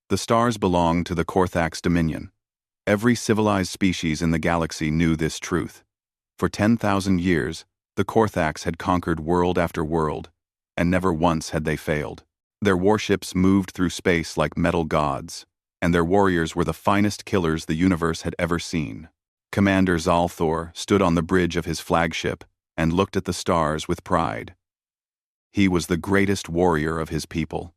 The stars belonged to the Korthax dominion. Every civilized species in the galaxy knew this truth. For 10,000 years, the Korthax had conquered world after world, and never once had they failed. Their warships moved through space like metal gods, and their warriors were the finest killers the universe had ever seen. Commander Zalthor stood on the bridge of his flagship and looked at the stars with pride. He was the greatest warrior of his people.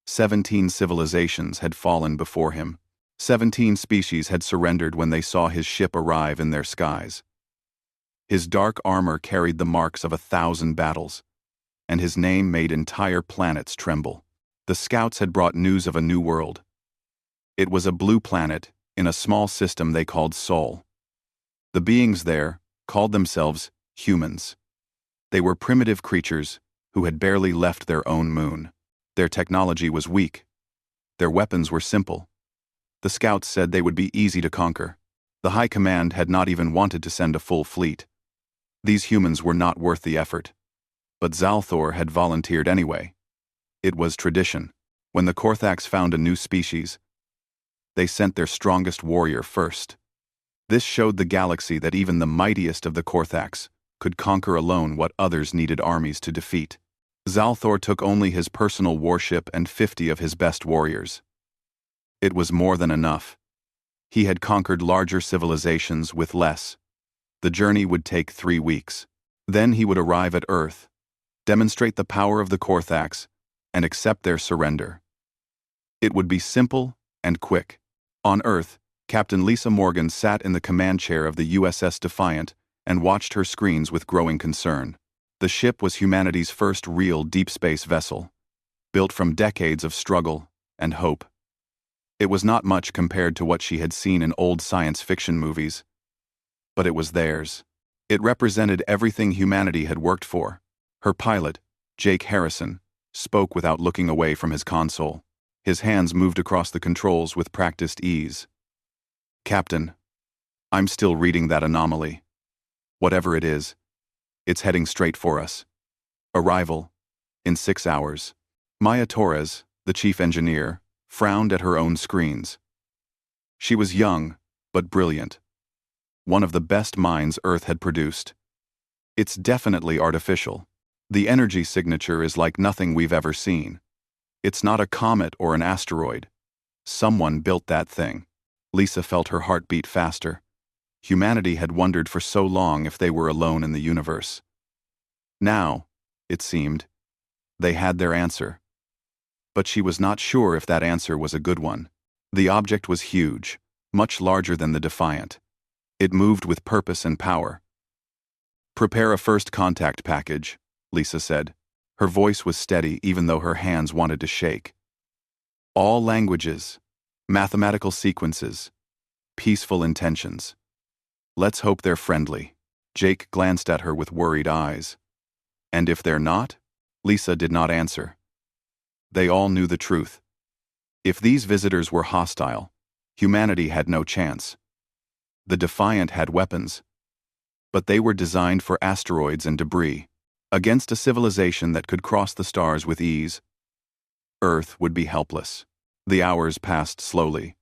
17 civilizations had fallen before him. 17 species had surrendered when they saw his ship arrive in their skies. His dark armor carried the marks of 1,000 battles, and his name made entire planets tremble. The scouts had brought news of a new world. It was a blue planet in a small system they called Sol. The beings there called themselves humans. They were primitive creatures who had barely left their own moon. Their technology was weak. Their weapons were simple. The scouts said they would be easy to conquer. The High Command had not even wanted to send a full fleet. These humans were not worth the effort. But Zalthor had volunteered anyway. It was tradition. When the Korthax found a new species, they sent their strongest warrior first. This showed the galaxy that even the mightiest of the Korthax could conquer alone what others needed armies to defeat. Zalthor took only his personal warship and 50 of his best warriors. It was more than enough. He had conquered larger civilizations with less. The journey would take 3 weeks. Then he would arrive at Earth, demonstrate the power of the Korthax, and accept their surrender. It would be simple and quick. On Earth, Captain Lisa Morgan sat in the command chair of the USS Defiant and watched her screens with growing concern. The ship was humanity's first real deep space vessel, built from decades of struggle and hope. It was not much compared to what she had seen in old science fiction movies, but it was theirs. It represented everything humanity had worked for. Her pilot, Jake Harrison, spoke without looking away from his console. His hands moved across the controls with practiced ease. "Captain, I'm still reading that anomaly. Whatever it is, it's heading straight for us. Arrival in 6 hours." Maya Torres, the chief engineer, frowned at her own screens. She was young, but brilliant. One of the best minds Earth had produced. "It's definitely artificial. The energy signature is like nothing we've ever seen. It's not a comet or an asteroid. Someone built that thing." Lisa felt her heart beat faster. Humanity had wondered for so long if they were alone in the universe. Now, it seemed, they had their answer. But she was not sure if that answer was a good one. The object was huge, much larger than the Defiant. It moved with purpose and power. "Prepare a first contact package," Lisa said. Her voice was steady even though her hands wanted to shake. "All languages, mathematical sequences, peaceful intentions. Let's hope they're friendly." Jake glanced at her with worried eyes. "And if they're not?" Lisa did not answer. They all knew the truth. If these visitors were hostile, humanity had no chance. The Defiant had weapons, but they were designed for asteroids and debris. Against a civilization that could cross the stars with ease, Earth would be helpless. The hours passed slowly.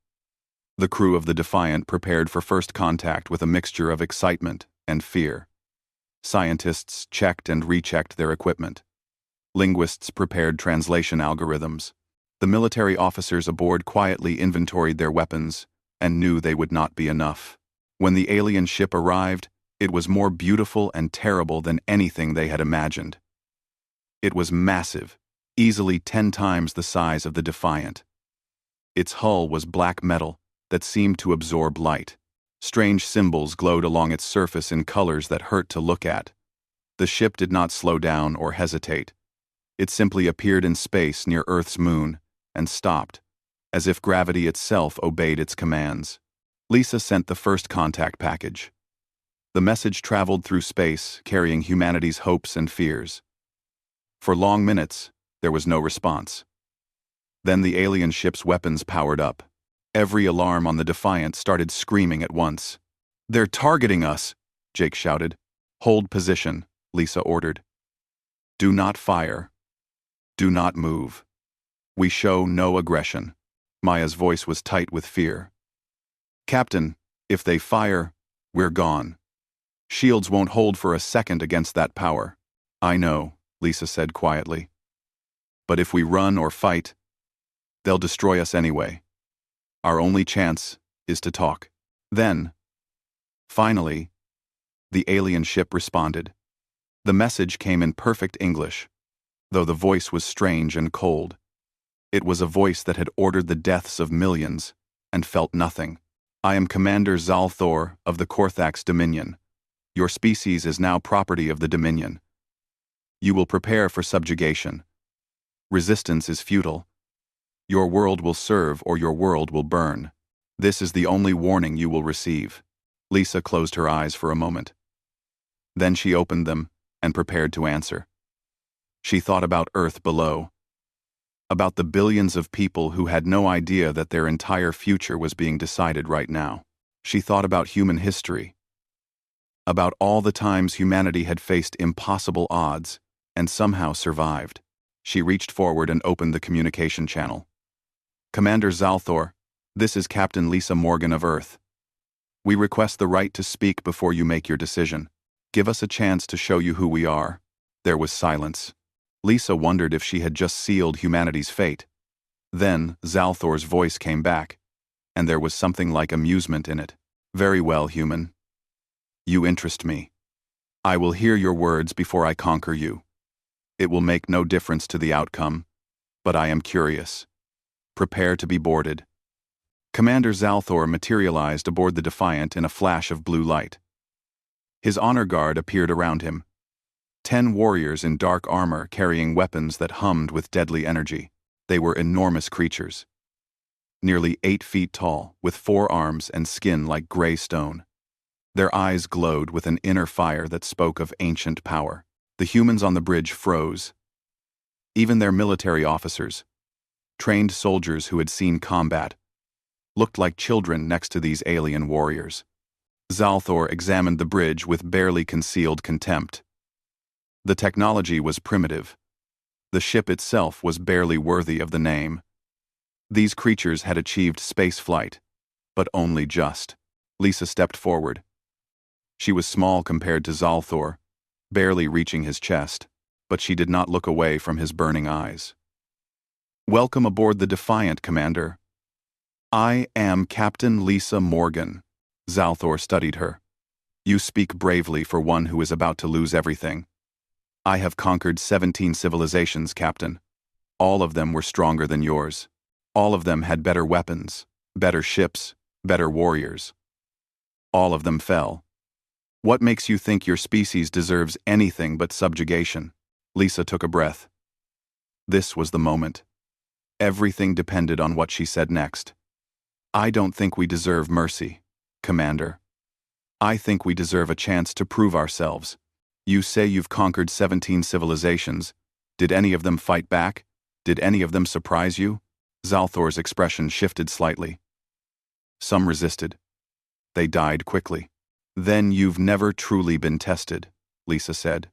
The crew of the Defiant prepared for first contact with a mixture of excitement and fear. Scientists checked and rechecked their equipment. Linguists prepared translation algorithms. The military officers aboard quietly inventoried their weapons and knew they would not be enough. When the alien ship arrived, it was more beautiful and terrible than anything they had imagined. It was massive, easily 10 times the size of the Defiant. Its hull was black metal that seemed to absorb light. Strange symbols glowed along its surface in colors that hurt to look at. The ship did not slow down or hesitate. It simply appeared in space near Earth's moon and stopped, as if gravity itself obeyed its commands. Lisa sent the first contact package. The message traveled through space, carrying humanity's hopes and fears. For long minutes, there was no response. Then the alien ship's weapons powered up. Every alarm on the Defiant started screaming at once. "They're targeting us!" Jake shouted. "Hold position," Lisa ordered. "Do not fire. Do not move. We show no aggression." Maya's voice was tight with fear. Captain, if they fire, we're gone. Shields won't hold for a second against that power. I know, Lisa said quietly. But if we run or fight, they'll destroy us anyway. Our only chance is to talk. Then, finally, the alien ship responded. The message came in perfect English, though the voice was strange and cold. It was a voice that had ordered the deaths of millions and felt nothing. I am Commander Zalthor of the Korthax Dominion. Your species is now property of the Dominion. You will prepare for subjugation. Resistance is futile. Your world will serve or your world will burn. This is the only warning you will receive. Lisa closed her eyes for a moment. Then she opened them and prepared to answer. She thought about Earth below, about the billions of people who had no idea that their entire future was being decided right now. She thought about human history, about all the times humanity had faced impossible odds and somehow survived. She reached forward and opened the communication channel. Commander Zalthor, this is Captain Lisa Morgan of Earth. We request the right to speak before you make your decision. Give us a chance to show you who we are. There was silence. Lisa wondered if she had just sealed humanity's fate. Then Zalthor's voice came back, and there was something like amusement in it. Very well, human. You interest me. I will hear your words before I conquer you. It will make no difference to the outcome, but I am curious. Prepare to be boarded. Commander Zalthor materialized aboard the Defiant in a flash of blue light. His honor guard appeared around him. 10 warriors in dark armor carrying weapons that hummed with deadly energy. They were enormous creatures. Nearly 8 feet tall, with 4 arms and skin like gray stone. Their eyes glowed with an inner fire that spoke of ancient power. The humans on the bridge froze. Even their military officers, trained soldiers who had seen combat, looked like children next to these alien warriors. Zalthor examined the bridge with barely concealed contempt. The technology was primitive. The ship itself was barely worthy of the name. These creatures had achieved space flight, but only just. Lisa stepped forward. She was small compared to Zalthor, barely reaching his chest, but she did not look away from his burning eyes. Welcome aboard the Defiant, Commander. I am Captain Lisa Morgan. Zalthor studied her. You speak bravely for one who is about to lose everything. I have conquered 17 civilizations, Captain. All of them were stronger than yours. All of them had better weapons, better ships, better warriors. All of them fell. What makes you think your species deserves anything but subjugation? Lisa took a breath. This was the moment. Everything depended on what she said next. I don't think we deserve mercy, Commander. I think we deserve a chance to prove ourselves. You say you've conquered 17 civilizations. Did any of them fight back? Did any of them surprise you? Zalthor's expression shifted slightly. Some resisted. They died quickly. Then you've never truly been tested, Lisa said.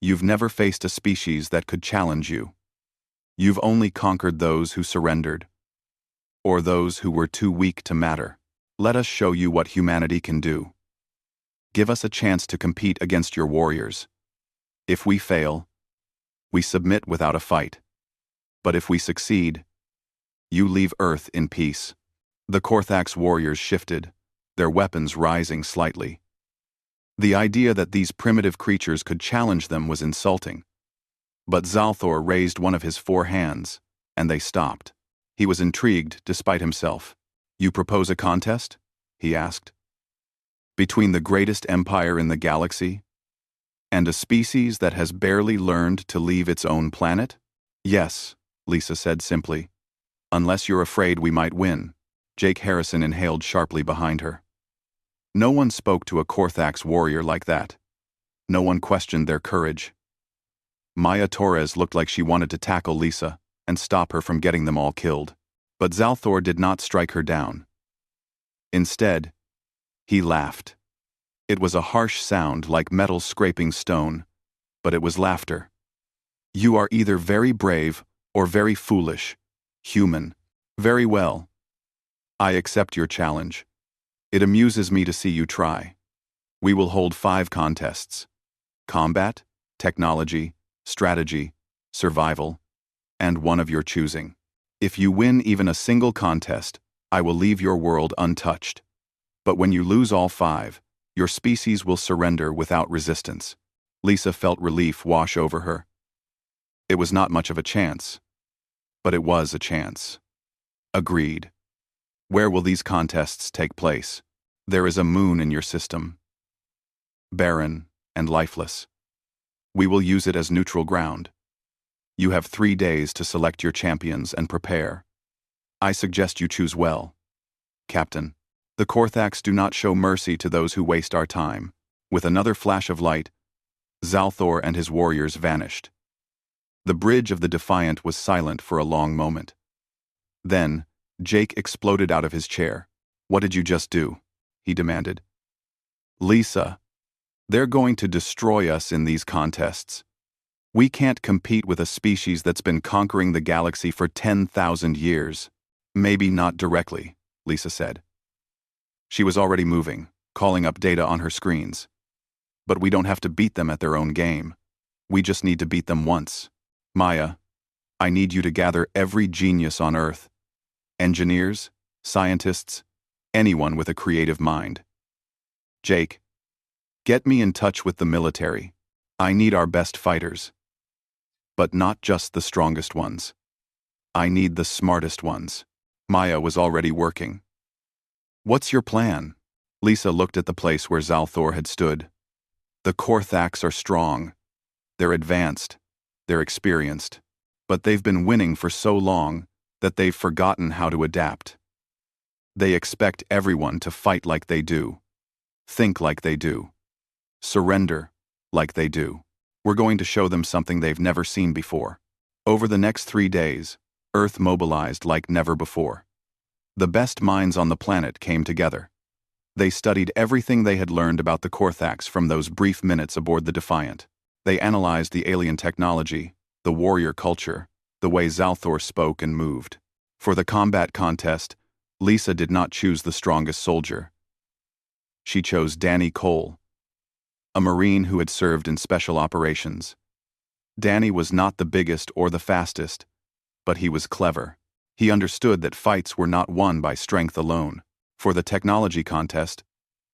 You've never faced a species that could challenge you. You've only conquered those who surrendered, or those who were too weak to matter. Let us show you what humanity can do. Give us a chance to compete against your warriors. If we fail, we submit without a fight. But if we succeed, you leave Earth in peace. The Korthax warriors shifted, their weapons rising slightly. The idea that these primitive creatures could challenge them was insulting. But Zalthor raised one of his 4 hands, and they stopped. He was intrigued despite himself. You propose a contest? He asked. Between the greatest empire in the galaxy and a species that has barely learned to leave its own planet? Yes, Lisa said simply. Unless you're afraid we might win. Jake Harrison inhaled sharply behind her. No one spoke to a Korthax warrior like that. No one questioned their courage. Maya Torres looked like she wanted to tackle Lisa and stop her from getting them all killed. But Zalthor did not strike her down. Instead, he laughed. It was a harsh sound like metal scraping stone, but it was laughter. You are either very brave or very foolish, human. Very well. I accept your challenge. It amuses me to see you try. We will hold 5 contests: combat, technology, strategy, survival, and one of your choosing. If you win even a single contest, I will leave your world untouched. But when you lose all 5, your species will surrender without resistance. Lisa felt relief wash over her. It was not much of a chance, but it was a chance. Agreed. Where will these contests take place? There is a moon in your system. Barren and lifeless. We will use it as neutral ground. You have 3 days to select your champions and prepare. I suggest you choose well. Captain, the Korthax do not show mercy to those who waste our time. With another flash of light, Zalthor and his warriors vanished. The bridge of the Defiant was silent for a long moment. Then, Jake exploded out of his chair. What did you just do? He demanded. Lisa, they're going to destroy us in these contests. We can't compete with a species that's been conquering the galaxy for 10,000 years. Maybe not directly, Lisa said. She was already moving, calling up data on her screens. But we don't have to beat them at their own game. We just need to beat them once. Maya, I need you to gather every genius on Earth. Engineers, scientists, anyone with a creative mind. Jake, get me in touch with the military. I need our best fighters. But not just the strongest ones. I need the smartest ones. Maya was already working. What's your plan? Lisa looked at the place where Zalthor had stood. The Korthax are strong. They're advanced. They're experienced. But they've been winning for so long that they've forgotten how to adapt. They expect everyone to fight like they do, think like they do, surrender like they do. We're going to show them something they've never seen before. Over the next 3 days, Earth mobilized like never before. The best minds on the planet came together. They studied everything they had learned about the Korthax from those brief minutes aboard the Defiant. They analyzed the alien technology, the warrior culture, the way Zalthor spoke and moved. For the combat contest, Lisa did not choose the strongest soldier. She chose Danny Cole, a Marine who had served in special operations. Danny was not the biggest or the fastest, but he was clever. He understood that fights were not won by strength alone. For the technology contest,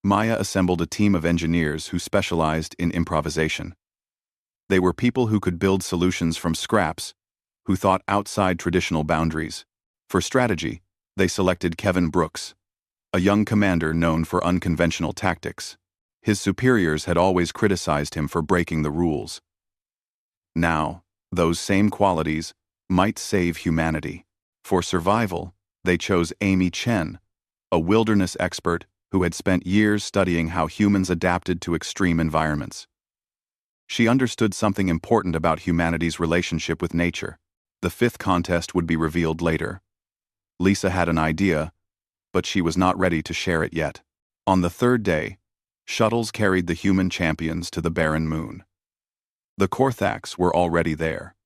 Maya assembled a team of engineers who specialized in improvisation. They were people who could build solutions from scraps, who thought outside traditional boundaries. For strategy, they selected Kevin Brooks, a young commander known for unconventional tactics. His superiors had always criticized him for breaking the rules. Now, those same qualities might save humanity. For survival, they chose Amy Chen, a wilderness expert who had spent years studying how humans adapted to extreme environments. She understood something important about humanity's relationship with nature. The 5th contest would be revealed later. Lisa had an idea, but she was not ready to share it yet. On the 3rd day, shuttles carried the human champions to the barren moon. The Korthax were already there,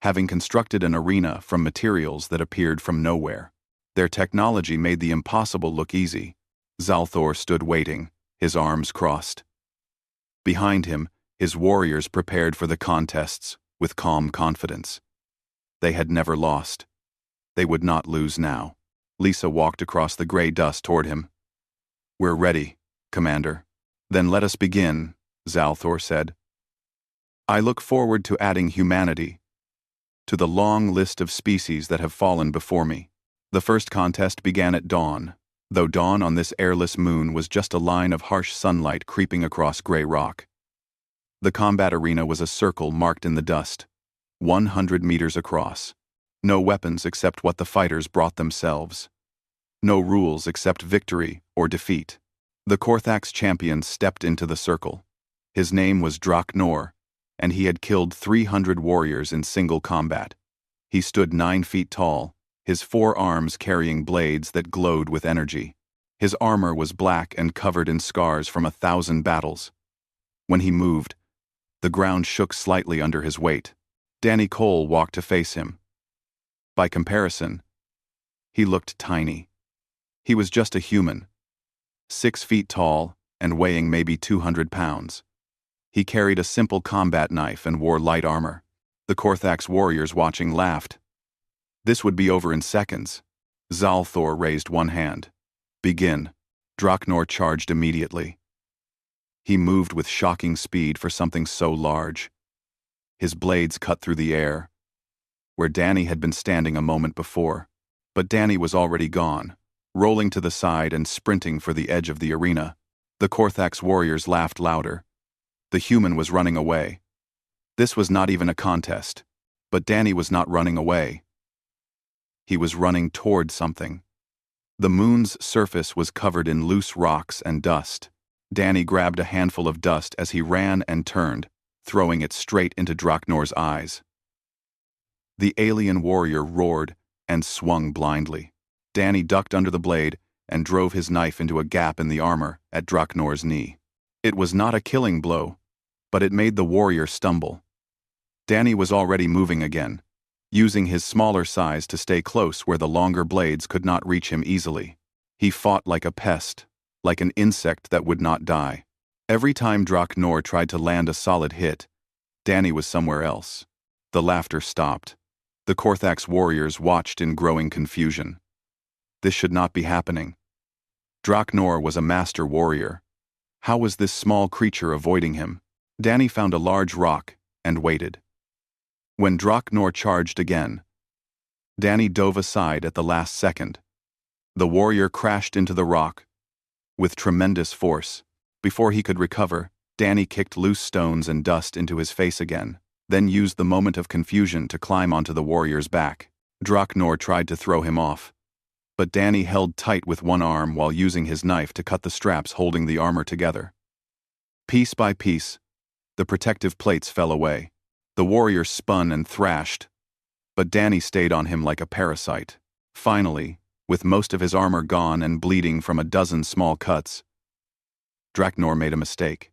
having constructed an arena from materials that appeared from nowhere. Their technology made the impossible look easy. Zalthor stood waiting, his arms crossed. Behind him, his warriors prepared for the contests with calm confidence. They had never lost. They would not lose now. Lisa walked across the gray dust toward him. We're ready, Commander. Then let us begin, Zalthor said. I look forward to adding humanity to the long list of species that have fallen before me. The first contest began at dawn, though dawn on this airless moon was just a line of harsh sunlight creeping across gray rock. The combat arena was a circle marked in the dust, 100 meters across. No weapons except what the fighters brought themselves. No rules except victory or defeat. The Korthax champion stepped into the circle. His name was Drak Nor, and he had killed 300 warriors in single combat. He stood 9 feet tall, his 4 arms carrying blades that glowed with energy. His armor was black and covered in scars from 1,000 battles. When he moved, the ground shook slightly under his weight. Danny Cole walked to face him. By comparison, He looked tiny. He was just a human, 6 feet tall and weighing maybe 200 pounds. He carried a simple combat knife and wore light armor. The Korthax warriors watching laughed. This would be over in seconds. Zalthor raised one hand. Begin. Draknor charged immediately. He moved with shocking speed for something so large. His blades cut through the air, where Danny had been standing a moment before. But Danny was already gone, rolling to the side and sprinting for the edge of the arena. The Korthax warriors laughed louder. The human was running away. This was not even a contest. But Danny was not running away. He was running toward something. The moon's surface was covered in loose rocks and dust. Danny grabbed a handful of dust as he ran and turned, throwing it straight into Draknor's eyes. The alien warrior roared and swung blindly. Danny ducked under the blade and drove his knife into a gap in the armor at Draknor's knee. It was not a killing blow, but it made the warrior stumble. Danny was already moving again, using his smaller size to stay close where the longer blades could not reach him easily. He fought like a pest, like an insect that would not die. Every time Draknor tried to land a solid hit, Danny was somewhere else. The laughter stopped. The Korthax warriors watched in growing confusion. This should not be happening. Draknor was a master warrior. How was this small creature avoiding him? Danny found a large rock and waited. When Draknor charged again, Danny dove aside at the last second. The warrior crashed into the rock with tremendous force. Before he could recover, Danny kicked loose stones and dust into his face again, then used the moment of confusion to climb onto the warrior's back. Draknor tried to throw him off, but Danny held tight with one arm while using his knife to cut the straps holding the armor together. Piece by piece, the protective plates fell away. The warrior spun and thrashed, but Danny stayed on him like a parasite. Finally, with most of his armor gone and bleeding from a dozen small cuts, Draknor made a mistake.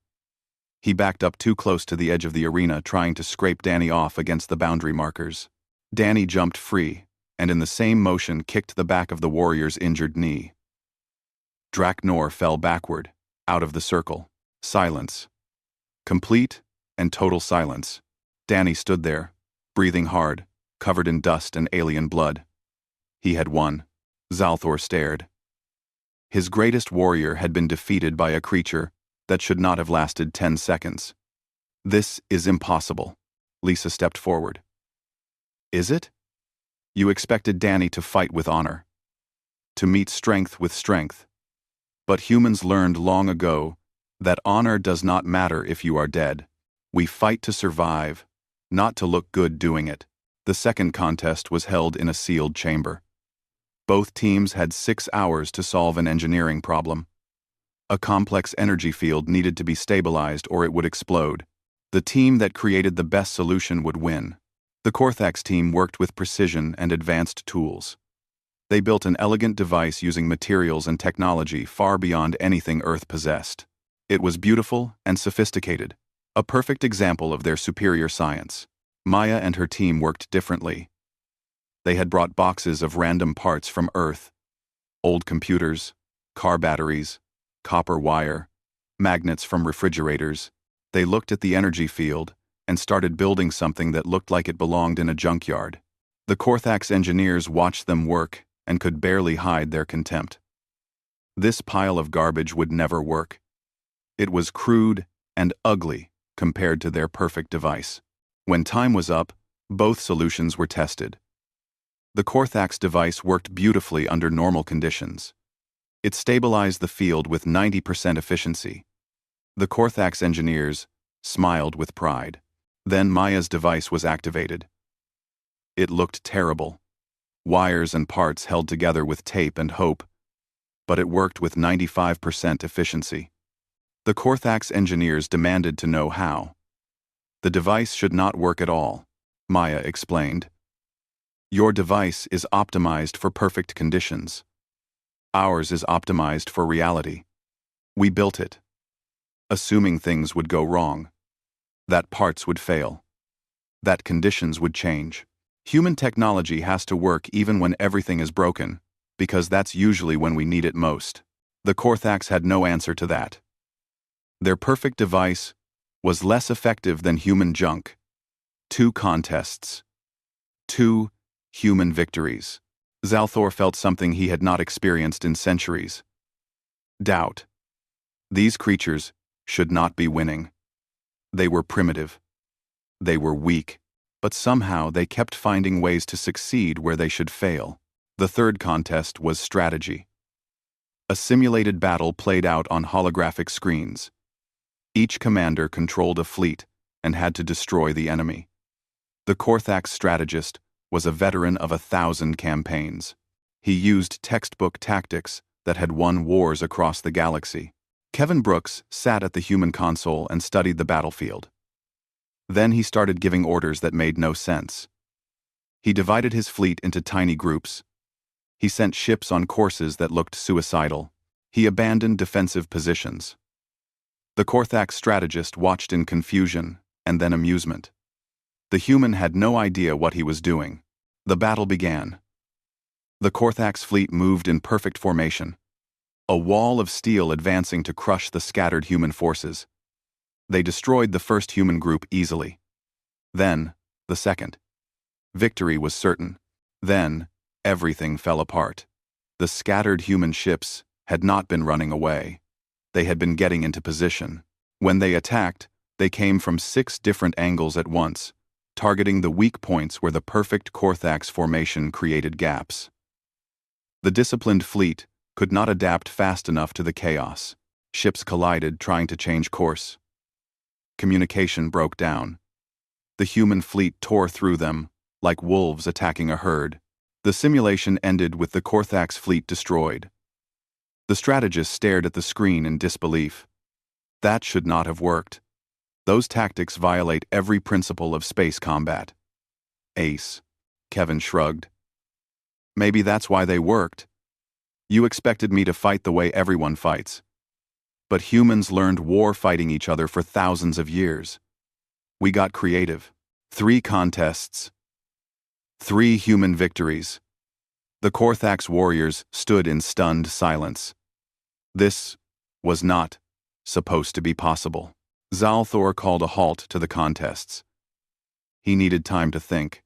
He backed up too close to the edge of the arena, trying to scrape Danny off against the boundary markers. Danny jumped free, and in the same motion kicked the back of the warrior's injured knee. Draknor fell backward, out of the circle. Silence. Complete and total silence. Danny stood there, breathing hard, covered in dust and alien blood. He had won. Zalthor stared. His greatest warrior had been defeated by a creature that should not have lasted 10 seconds. This is impossible. Lisa stepped forward. Is it? You expected Danny to fight with honor, to meet strength with strength. But humans learned long ago that honor does not matter if you are dead. We fight to survive, not to look good doing it. The second contest was held in a sealed chamber. Both teams had 6 hours to solve an engineering problem. A complex energy field needed to be stabilized or it would explode. The team that created the best solution would win. The Korthax team worked with precision and advanced tools. They built an elegant device using materials and technology far beyond anything Earth possessed. It was beautiful and sophisticated, a perfect example of their superior science. Maya and her team worked differently. They had brought boxes of random parts from Earth: old computers, car batteries, copper wire, magnets from refrigerators. They looked at the energy field and started building something that looked like it belonged in a junkyard. The Korthax engineers watched them work and could barely hide their contempt. This pile of garbage would never work. It was crude and ugly compared to their perfect device. When time was up, both solutions were tested. The Korthax device worked beautifully under normal conditions. It stabilized the field with 90% efficiency. The Korthax engineers smiled with pride. Then Maya's device was activated. It looked terrible. Wires and parts held together with tape and hope, but it worked with 95% efficiency. The Korthax engineers demanded to know how. The device should not work at all, Maya explained. Your device is optimized for perfect conditions. Ours is optimized for reality. We built it, assuming things would go wrong, that parts would fail, that conditions would change. Human technology has to work even when everything is broken, because that's usually when we need it most. The Korthax had no answer to that. Their perfect device was less effective than human junk. 2 contests. 2 human victories. Zalthor felt something he had not experienced in centuries. Doubt. These creatures should not be winning. They were primitive. They were weak, but somehow they kept finding ways to succeed where they should fail. The third contest was strategy. A simulated battle played out on holographic screens. Each commander controlled a fleet and had to destroy the enemy. The Korthax strategist was a veteran of 1,000 campaigns. He used textbook tactics that had won wars across the galaxy. Kevin Brooks sat at the human console and studied the battlefield. Then he started giving orders that made no sense. He divided his fleet into tiny groups. He sent ships on courses that looked suicidal. He abandoned defensive positions. The Korthax strategist watched in confusion and then amusement. The human had no idea what he was doing. The battle began. The Korthax fleet moved in perfect formation, a wall of steel advancing to crush the scattered human forces. They destroyed the first human group easily. Then, the second. Victory was certain. Then, everything fell apart. The scattered human ships had not been running away. They had been getting into position. When they attacked, they came from 6 different angles at once, targeting the weak points where the perfect Korthax formation created gaps. The disciplined fleet could not adapt fast enough to the chaos. Ships collided, trying to change course. Communication broke down. The human fleet tore through them, like wolves attacking a herd. The simulation ended with the Korthax fleet destroyed. The strategist stared at the screen in disbelief. That should not have worked. Those tactics violate every principle of space combat. Ace. Kevin shrugged. Maybe that's why they worked. You expected me to fight the way everyone fights. But humans learned war fighting each other for thousands of years. We got creative. 3 contests. 3 human victories. The Korthax warriors stood in stunned silence. This was not supposed to be possible. Zalthor called a halt to the contests. He needed time to think.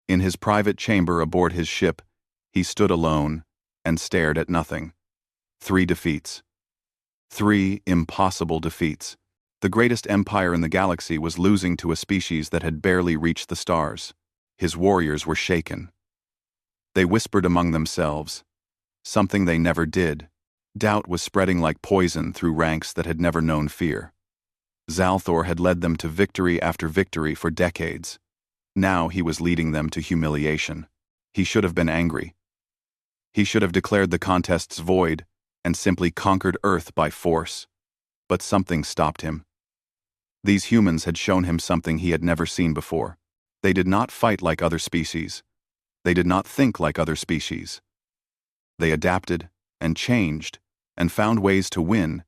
In his private chamber aboard his ship, he stood alone and stared at nothing. 3 defeats. 3 impossible defeats. The greatest empire in the galaxy was losing to a species that had barely reached the stars. His warriors were shaken. They whispered among themselves, something they never did. Doubt was spreading like poison through ranks that had never known fear. Zalthor had led them to victory after victory for decades. Now he was leading them to humiliation. He should have been angry. He should have declared the contests void and simply conquered Earth by force. But something stopped him. These humans had shown him something he had never seen before. They did not fight like other species. They did not think like other species. They adapted and changed and found ways to win,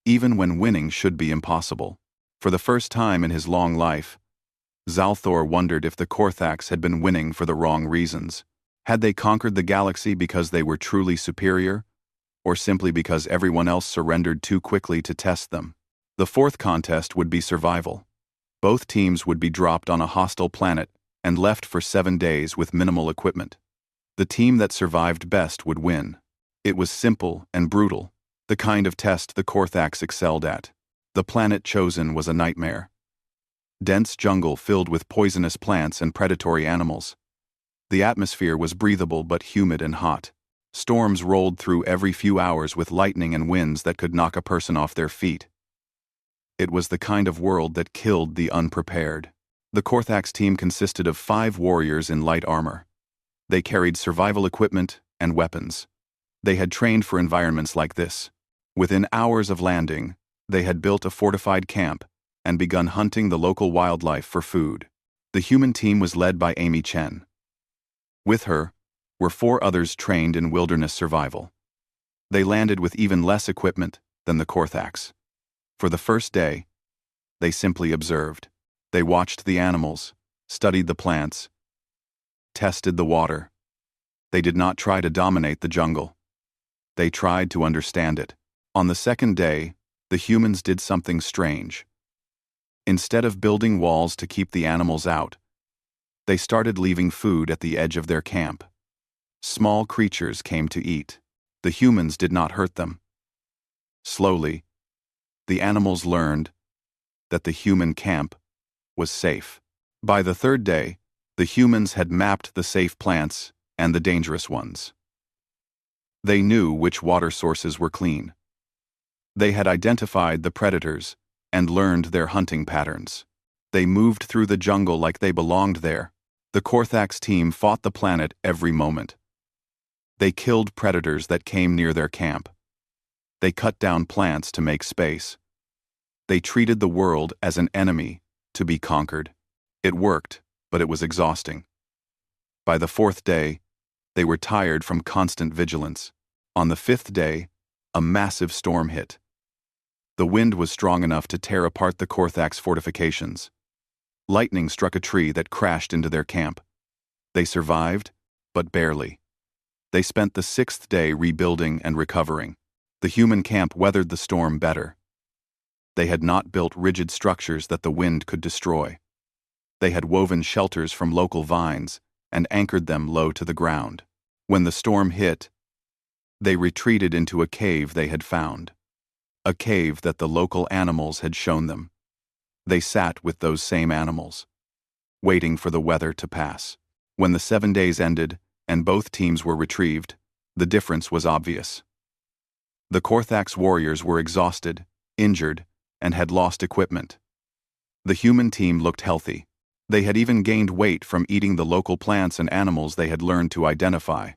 even when winning should be impossible. For the first time in his long life, Zalthor wondered if the Korthax had been winning for the wrong reasons. Had they conquered the galaxy because they were truly superior, or simply because everyone else surrendered too quickly to test them? The 4th contest would be survival. Both teams would be dropped on a hostile planet and left for 7 days with minimal equipment. The team that survived best would win. It was simple and brutal, the kind of test the Korthax excelled at. The planet chosen was a nightmare. Dense jungle filled with poisonous plants and predatory animals. The atmosphere was breathable but humid and hot. Storms rolled through every few hours with lightning and winds that could knock a person off their feet. It was the kind of world that killed the unprepared. The Korthax team consisted of 5 warriors in light armor. They carried survival equipment and weapons. They had trained for environments like this. Within hours of landing, they had built a fortified camp and begun hunting the local wildlife for food. The human team was led by Amy Chen. With her were 4 others trained in wilderness survival. They landed with even less equipment than the Korthax. For the first day, they simply observed. They watched the animals, studied the plants, tested the water. They did not try to dominate the jungle. They tried to understand it. On the second day, the humans did something strange. Instead of building walls to keep the animals out, they started leaving food at the edge of their camp. Small creatures came to eat. The humans did not hurt them. Slowly, the animals learned that the human camp was safe. By the third day, the humans had mapped the safe plants and the dangerous ones. They knew which water sources were clean. They had identified the predators and learned their hunting patterns. They moved through the jungle like they belonged there. The Korthax team fought the planet every moment. They killed predators that came near their camp. They cut down plants to make space. They treated the world as an enemy to be conquered. It worked, but it was exhausting. By the fourth day, they were tired from constant vigilance. On the fifth day, a massive storm hit. The wind was strong enough to tear apart the Korthax fortifications. Lightning struck a tree that crashed into their camp. They survived, but barely. They spent the sixth day rebuilding and recovering. The human camp weathered the storm better. They had not built rigid structures that the wind could destroy. They had woven shelters from local vines and anchored them low to the ground. When the storm hit, they retreated into a cave they had found. A cave that the local animals had shown them. They sat with those same animals, waiting for the weather to pass. When the 7 days ended and both teams were retrieved, the difference was obvious. The Korthax warriors were exhausted, injured, and had lost equipment. The human team looked healthy. They had even gained weight from eating the local plants and animals they had learned to identify.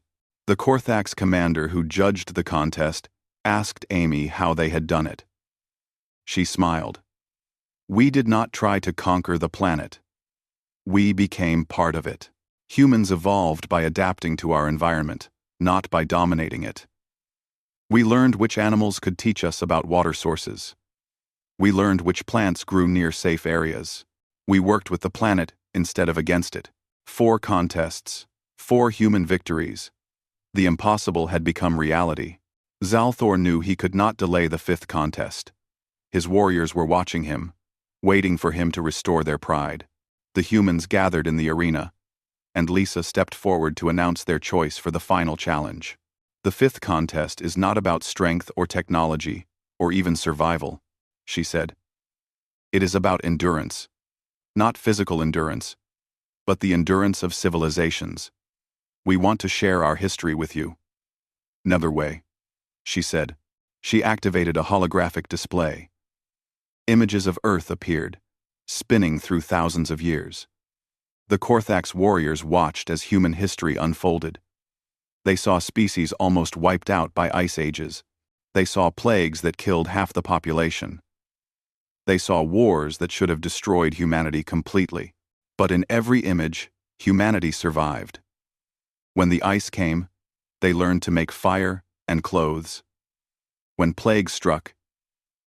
The Korthax commander who judged the contest asked Amy how they had done it. She smiled. "We did not try to conquer the planet. We became part of it. Humans evolved by adapting to our environment, not by dominating it. We learned which animals could teach us about water sources. We learned which plants grew near safe areas. We worked with the planet instead of against it. 4 contests, 4 human victories. The impossible had become reality. Zalthor knew he could not delay the 5th contest. His warriors were watching him, waiting for him to restore their pride. The humans gathered in the arena, and Lisa stepped forward to announce their choice for the final challenge. "The 5th contest is not about strength or technology, or even survival," she said. "It is about endurance. Not physical endurance, but the endurance of civilizations. We want to share our history with you." "Another way," she said. She activated a holographic display. Images of Earth appeared, spinning through thousands of years. The Korthax warriors watched as human history unfolded. They saw species almost wiped out by ice ages. They saw plagues that killed half the population. They saw wars that should have destroyed humanity completely. But in every image, humanity survived. When the ice came, they learned to make fire and clothes. When plague struck,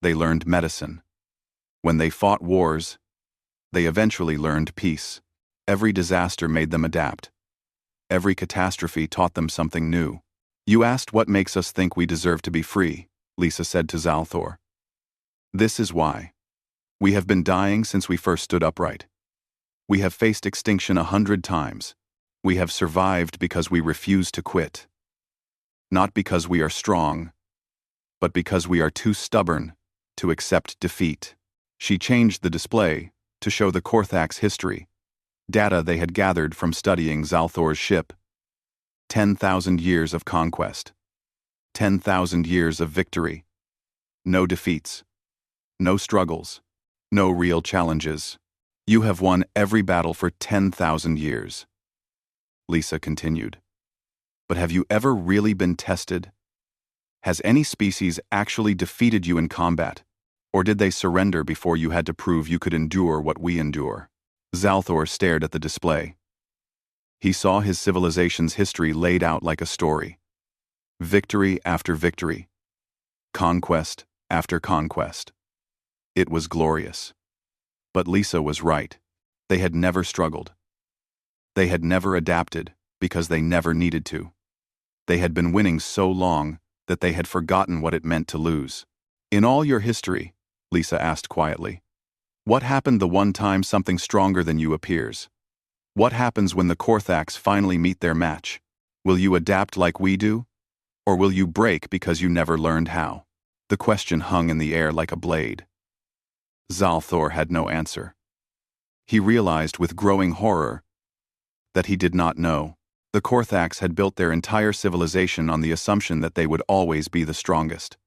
they learned medicine. When they fought wars, they eventually learned peace. Every disaster made them adapt. Every catastrophe taught them something new. "You asked what makes us think we deserve to be free," Lisa said to Zalthor. "This is why. We have been dying since we first stood upright. We have faced extinction 100 times. We have survived because we refuse to quit. Not because we are strong, but because we are too stubborn to accept defeat." She changed the display to show the Korthax history, data they had gathered from studying Zalthor's ship. 10,000 years of conquest. 10,000 years of victory. No defeats. No struggles. No real challenges. You have won every battle for 10,000 years. Lisa continued. But have you ever really been tested? Has any species actually defeated you in combat? Or did they surrender before you had to prove you could endure what we endure? Zalthor stared at the display. He saw his civilization's history laid out like a story. Victory after victory. Conquest after conquest. It was glorious. But Lisa was right. They had never struggled. They had never adapted. because they never needed to. They had been winning so long that they had forgotten what it meant to lose. In all your history, Lisa asked quietly, what happened the one time something stronger than you appears? What happens when the Korthax finally meet their match? Will you adapt like we do? Or will you break because you never learned how? The question hung in the air like a blade. Zalthor had no answer. He realized with growing horror that he did not know. The Korthax had built their entire civilization on the assumption that they would always be the strongest.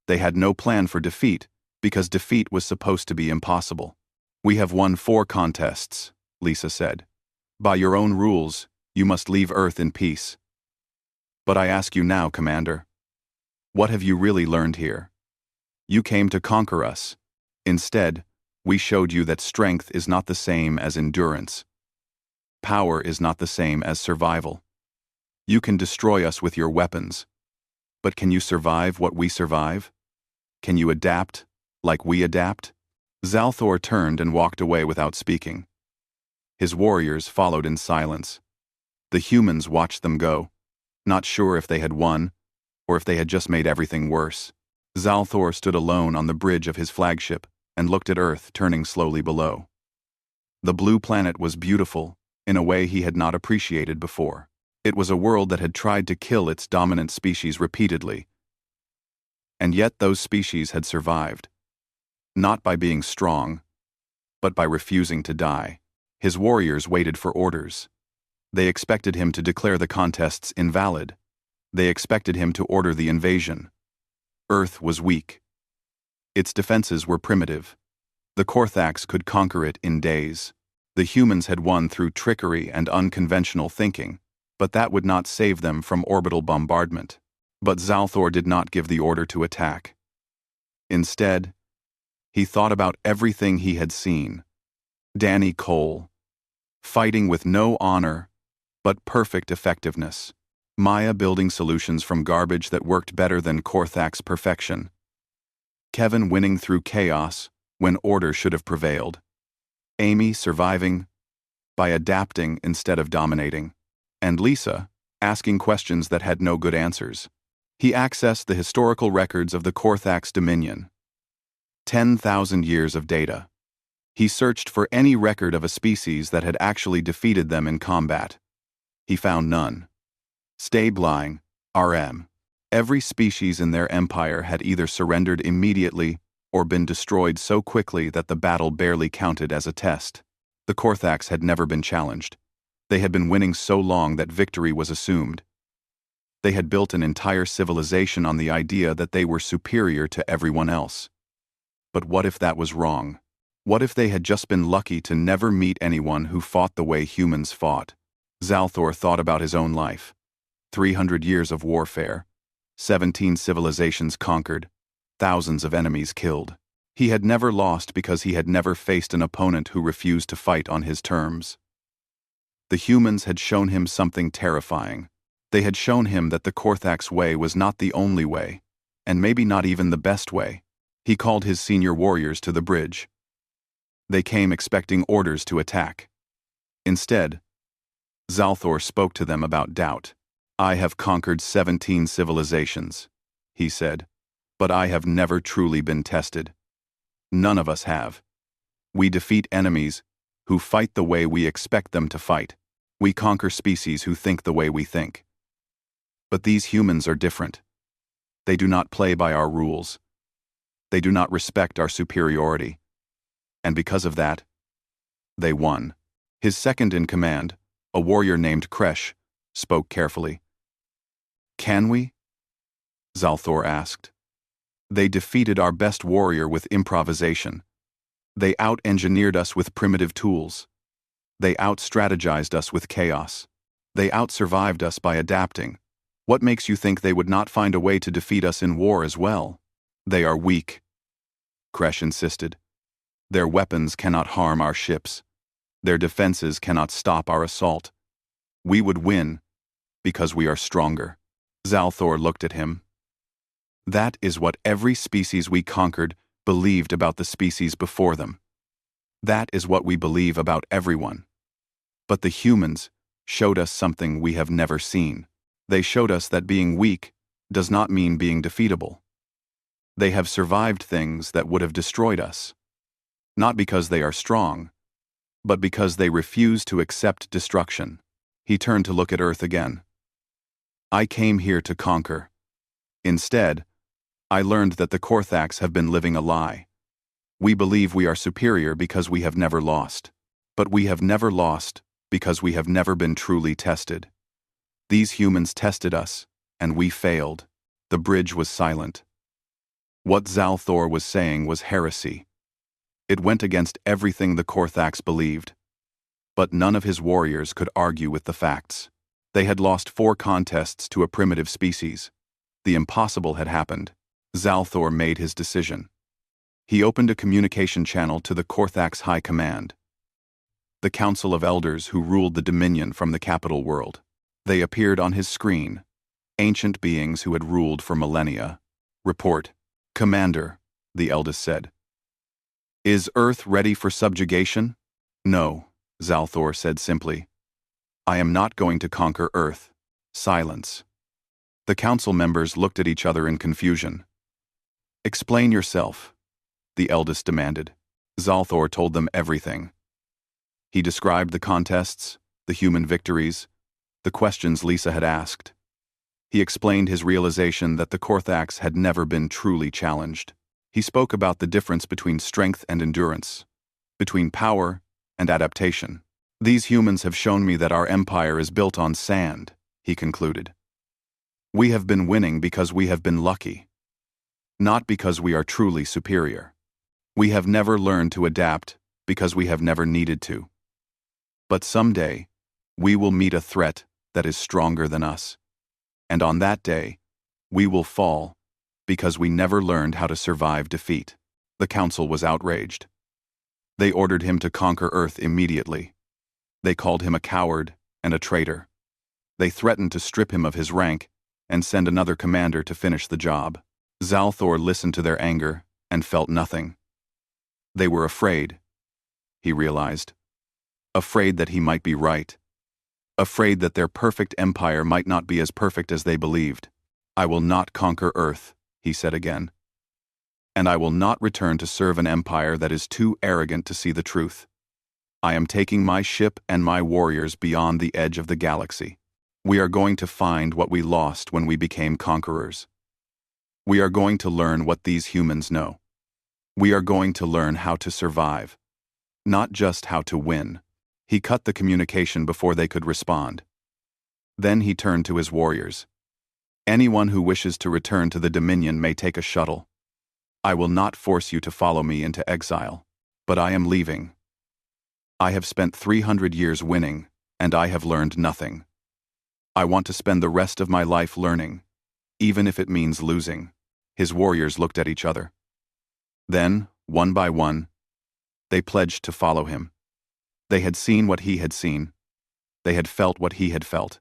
They had no plan for defeat, because defeat was supposed to be impossible. We have won 4 contests, Lisa said. By your own rules, you must leave Earth in peace. But I ask you now, Commander, what have you really learned here? You came to conquer us. Instead, we showed you that strength is not the same as endurance. Power is not the same as survival. You can destroy us with your weapons. But can you survive what we survive? Can you adapt like we adapt? Zalthor turned and walked away without speaking. His warriors followed in silence. The humans watched them go, not sure if they had won, or if they had just made everything worse. Zalthor stood alone on the bridge of his flagship and looked at Earth turning slowly below. The blue planet was beautiful in a way he had not appreciated before. It was a world that had tried to kill its dominant species repeatedly. And yet those species had survived. Not by being strong, but by refusing to die. His warriors waited for orders. They expected him to declare the contests invalid. They expected him to order the invasion. Earth was weak. Its defenses were primitive. The Korthax could conquer it in days. The humans had won through trickery and unconventional thinking, but that would not save them from orbital bombardment. But Zalthor did not give the order to attack. Instead, he thought about everything he had seen. Danny Cole, fighting with no honor, but perfect effectiveness. Maya building solutions from garbage that worked better than Korthax perfection. Kevin winning through chaos when order should have prevailed. Amy surviving by adapting instead of dominating. And Lisa asking questions that had no good answers. He accessed the historical records of the Korthax Dominion. 10,000 years of data. He searched for any record of a species that had actually defeated them in combat. He found none. Stabline, RM. Every species in their empire had either surrendered immediately or been destroyed so quickly that the battle barely counted as a test. The Korthax had never been challenged. They had been winning so long that victory was assumed. They had built an entire civilization on the idea that they were superior to everyone else. But what if that was wrong? What if they had just been lucky to never meet anyone who fought the way humans fought? Zalthor thought about his own life. 300 years of warfare. 17 civilizations conquered. Thousands of enemies killed. He had never lost because he had never faced an opponent who refused to fight on his terms. The humans had shown him something terrifying. They had shown him that the Korthax way was not the only way, and maybe not even the best way. He called his senior warriors to the bridge. They came expecting orders to attack. Instead, Zalthor spoke to them about doubt. I have conquered 17 civilizations, he said, but I have never truly been tested. None of us have. We defeat enemies who fight the way we expect them to fight. We conquer species who think the way we think. But these humans are different. They do not play by our rules. They do not respect our superiority. And because of that, they won. His second in command, a warrior named Kresh, spoke carefully. Can we? Zalthor asked. They defeated our best warrior with improvisation. They out-engineered us with primitive tools. They out-strategized us with chaos. They out-survived us by adapting. What makes you think they would not find a way to defeat us in war as well? They are weak, Kresh insisted. Their weapons cannot harm our ships. Their defenses cannot stop our assault. We would win because we are stronger. Zalthor looked at him. That is what every species we conquered believed about the species before them. That is what we believe about everyone. But the humans, showed us something we have never seen. They showed us that being weak does not mean being defeatable. They have survived things that would have destroyed us. Not because they are strong, but because they refuse to accept destruction. He turned to look at Earth again. I came here to conquer. Instead, I learned that the Korthax have been living a lie. We believe we are superior because we have never lost. But we have never lost because we have never been truly tested. These humans tested us, and we failed. The bridge was silent. What Zalthor was saying was heresy. It went against everything the Korthax believed. But none of his warriors could argue with the facts. They had lost 4 contests to a primitive species. The impossible had happened. Zalthor made his decision. He opened a communication channel to the Korthax High Command, the Council of Elders who ruled the Dominion from the capital world. They appeared on his screen, ancient beings who had ruled for millennia. Report. Commander, the eldest said. Is Earth ready for subjugation? No, Zalthor said simply. I am not going to conquer Earth. Silence. The council members looked at each other in confusion. Explain yourself, the eldest demanded. Zalthor told them everything. He described the contests, the human victories, the questions Lisa had asked. He explained his realization that the Korthax had never been truly challenged. He spoke about the difference between strength and endurance, between power and adaptation. These humans have shown me that our empire is built on sand, he concluded. We have been winning because we have been lucky, not because we are truly superior. We have never learned to adapt because we have never needed to. But someday, we will meet a threat that is stronger than us. And on that day, we will fall because we never learned how to survive defeat. The council was outraged. They ordered him to conquer Earth immediately. They called him a coward and a traitor. They threatened to strip him of his rank and send another commander to finish the job. Zalthor listened to their anger and felt nothing. They were afraid, he realized. Afraid that he might be right. Afraid that their perfect empire might not be as perfect as they believed. I will not conquer Earth, he said again. And I will not return to serve an empire that is too arrogant to see the truth. I am taking my ship and my warriors beyond the edge of the galaxy. We are going to find what we lost when we became conquerors. We are going to learn what these humans know. We are going to learn how to survive, not just how to win. He cut the communication before they could respond. Then he turned to his warriors. Anyone who wishes to return to the Dominion may take a shuttle. I will not force you to follow me into exile, but I am leaving. I have spent 300 years winning, and I have learned nothing. I want to spend the rest of my life learning, even if it means losing. His warriors looked at each other. Then, one by one, they pledged to follow him. They had seen what he had seen. They had felt what he had felt.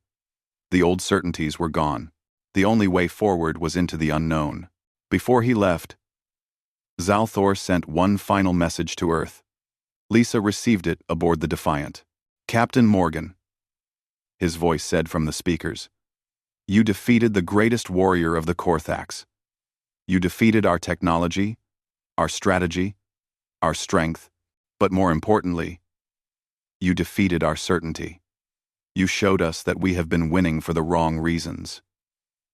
The old certainties were gone. The only way forward was into the unknown. Before he left, Zalthor sent one final message to Earth. Lisa received it aboard the Defiant. Captain Morgan, his voice said from the speakers, you defeated the greatest warrior of the Korthax. You defeated our technology, our strategy, our strength, but more importantly, you defeated our certainty. You showed us that we have been winning for the wrong reasons.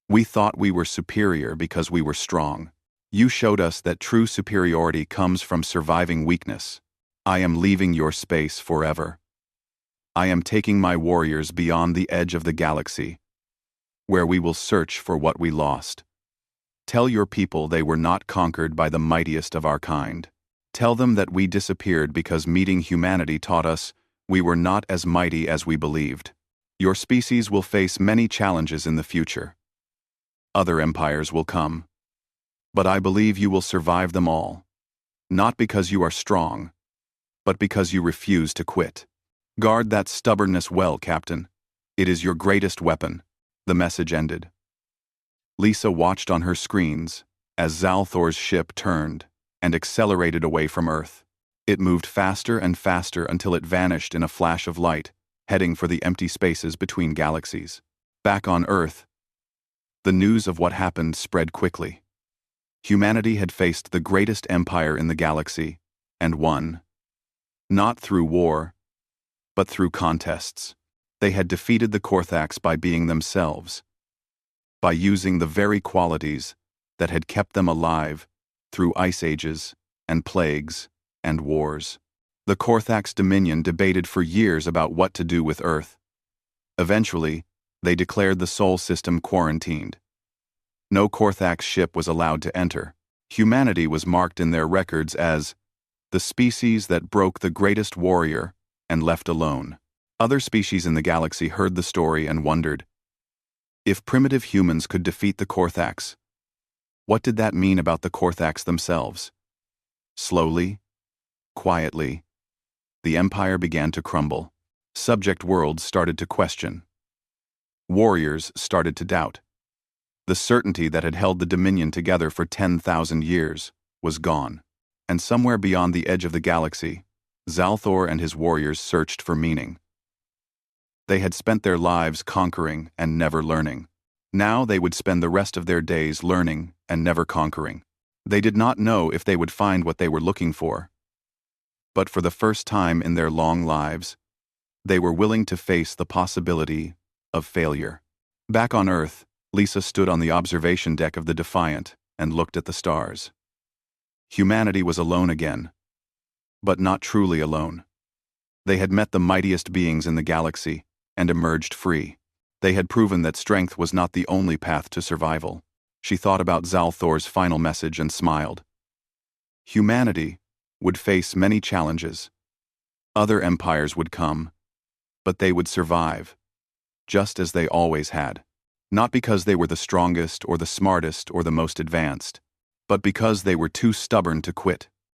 We thought we were superior because we were strong. You showed us that true superiority comes from surviving weakness. I am leaving your space forever. I am taking my warriors beyond the edge of the galaxy, where we will search for what we lost. Tell your people they were not conquered by the mightiest of our kind. Tell them that we disappeared because meeting humanity taught us we were not as mighty as we believed. Your species will face many challenges in the future. Other empires will come. But I believe you will survive them all. Not because you are strong, but because you refuse to quit. Guard that stubbornness well, Captain. It is your greatest weapon. The message ended. Lisa watched on her screens as Zalthor's ship turned and accelerated away from Earth. It moved faster and faster until it vanished in a flash of light, heading for the empty spaces between galaxies. Back on Earth, the news of what happened spread quickly. Humanity had faced the greatest empire in the galaxy, and won. Not through war, but through contests. They had defeated the Korthax by being themselves, by using the very qualities that had kept them alive through ice ages and plagues and wars. The Korthax Dominion debated for years about what to do with Earth. Eventually, they declared the Sol system quarantined. No Korthax ship was allowed to enter. Humanity was marked in their records as the species that broke the greatest warrior and left alone. Other species in the galaxy heard the story and wondered, if primitive humans could defeat the Korthax, what did that mean about the Korthax themselves? Slowly, quietly, the empire began to crumble. Subject worlds started to question. Warriors started to doubt. The certainty that had held the Dominion together for 10,000 years was gone. And somewhere beyond the edge of the galaxy, Zalthor and his warriors searched for meaning. They had spent their lives conquering and never learning. Now they would spend the rest of their days learning and never conquering. They did not know if they would find what they were looking for. But for the first time in their long lives, they were willing to face the possibility of failure. Back on Earth, Lisa stood on the observation deck of the Defiant and looked at the stars. Humanity was alone again, but not truly alone. They had met the mightiest beings in the galaxy and emerged free. They had proven that strength was not the only path to survival. She thought about Zalthor's final message and smiled. Humanity would face many challenges. Other empires would come, but they would survive, just as they always had. Not because they were the strongest or the smartest or the most advanced, but because they were too stubborn to quit.